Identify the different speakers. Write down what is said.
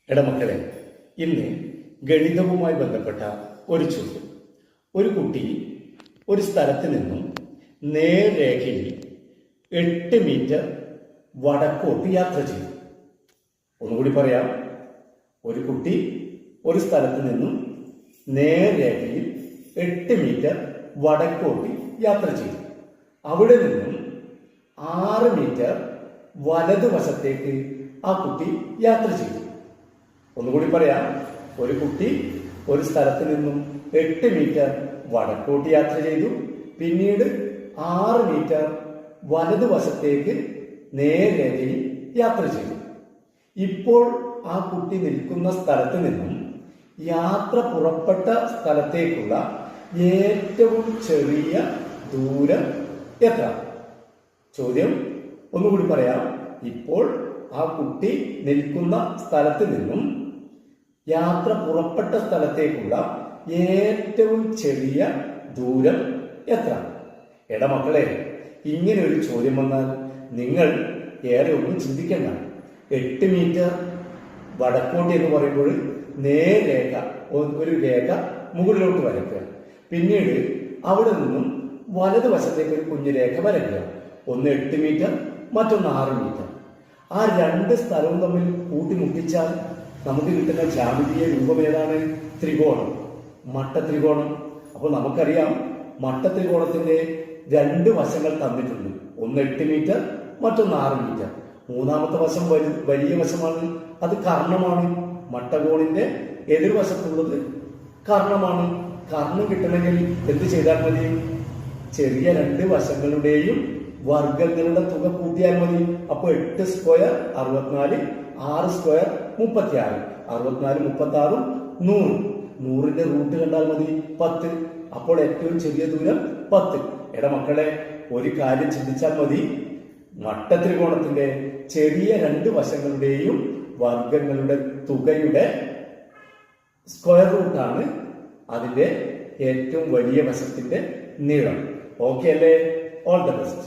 Speaker 1: ഇടമക്കളെ, ഇന്ന് ഗണിതവുമായി ബന്ധപ്പെട്ട ഒരു ചോദ്യം. ഒരു കുട്ടി ഒരു സ്ഥലത്ത് നിന്നും നേർരേഖയിൽ 8 മീറ്റർ വടക്കോട്ട് യാത്ര ചെയ്തു. ഒന്നുകൂടി പറയാം. ഒരു കുട്ടി ഒരു സ്ഥലത്ത് നിന്നും നേർരേഖയിൽ 8 മീറ്റർ വടക്കോട്ട് യാത്ര ചെയ്തു. അവിടെ നിന്നും 6 മീറ്റർ വലതുവശത്തേക്ക് ആ കുട്ടി യാത്ര ചെയ്തു. ഒന്നുകൂടി പറയാം. ഒരു കുട്ടി ഒരു സ്ഥലത്ത് നിന്നും 8 മീറ്റർ വടക്കോട്ട് യാത്ര ചെയ്തു. പിന്നീട് 6 മീറ്റർ വലതുവശത്തേക്ക് നേർരേഖയിൽ യാത്ര ചെയ്തു. ഇപ്പോൾ ആ കുട്ടി നിൽക്കുന്ന സ്ഥലത്ത് നിന്നും യാത്ര പുറപ്പെട്ട സ്ഥലത്തേക്കുള്ള ഏറ്റവും ചെറിയ ദൂരം എത്ര? ചോദ്യം ഒന്നുകൂടി പറയാം. ഇപ്പോൾ ആ കുട്ടി നിൽക്കുന്ന സ്ഥലത്ത് നിന്നും യാത്ര പുറപ്പെട്ട സ്ഥലത്തേക്കുള്ള ഏറ്റവും ചെറിയ ദൂരം എത്ര? മക്കളെ, ഇങ്ങനെ ഒരു ചോദ്യം വന്നാൽ നിങ്ങൾ ഏറെ ഒന്നും ചിന്തിക്കേണ്ട. 8 മീറ്റർ വടക്കോട്ട് എന്ന് പറയുമ്പോൾ നേർരേഖ, ഒരു രേഖ മുകളിലോട്ട് വരയ്ക്കുക. പിന്നീട് അവിടെ നിന്നും വലതുവശത്തേക്ക് ഒരു കുഞ്ഞു രേഖ വരയ്ക്കുക. ഒന്ന് 8 മീറ്റർ, മറ്റൊന്ന് 6 മീറ്റർ. ആ രണ്ട് സ്ഥലവും തമ്മിൽ കൂട്ടിമുട്ടിച്ചാൽ നമുക്ക് കിട്ടുന്ന ജ്യാമിതീയ രൂപം ഏതാണ്? ത്രികോണം, മട്ടത്രികോണം. അപ്പോൾ നമുക്കറിയാം, മട്ടത്രികോണത്തിന്റെ 2 വശങ്ങൾ തന്നിട്ടുണ്ട്. ഒന്ന് 8 മീറ്റർ, മറ്റൊന്ന് 6 മീറ്റർ. മൂന്നാമത്തെ വശം വലിയ വശമാണ്, അത് കർണമാണ്. മട്ടകോണിന്റെ എതിർവശത്തുള്ളത് കർണമാണ്. കർണം കിട്ടണമെങ്കിൽ എന്ത് ചെയ്താൽ മതി? ചെറിയ 2 വശങ്ങളുടെയും വർഗങ്ങളുടെ തുക കൂട്ടിയാൽ മതി. അപ്പോൾ 8 സ്ക്വയർ 64, 6 സ്ക്വയർ 36, 64 36 100. 100ന്റെ റൂട്ട് കണ്ടാൽ മതി 10. അപ്പോൾ ഏറ്റവും ചെറിയ ദൂരം 10. മക്കളെ, ഒരു കാര്യം ചിന്തിച്ചാൽ മതി. മട്ടത്രികോണത്തിന്റെ ചെറിയ 2 വശങ്ങളുടെയും വർഗങ്ങളുടെ തുകയുടെ സ്ക്വയർ റൂട്ടാണ് അതിന്റെ ഏറ്റവും വലിയ വശത്തിന്റെ നീളം. ഓക്കെ അല്ലേ? All the best.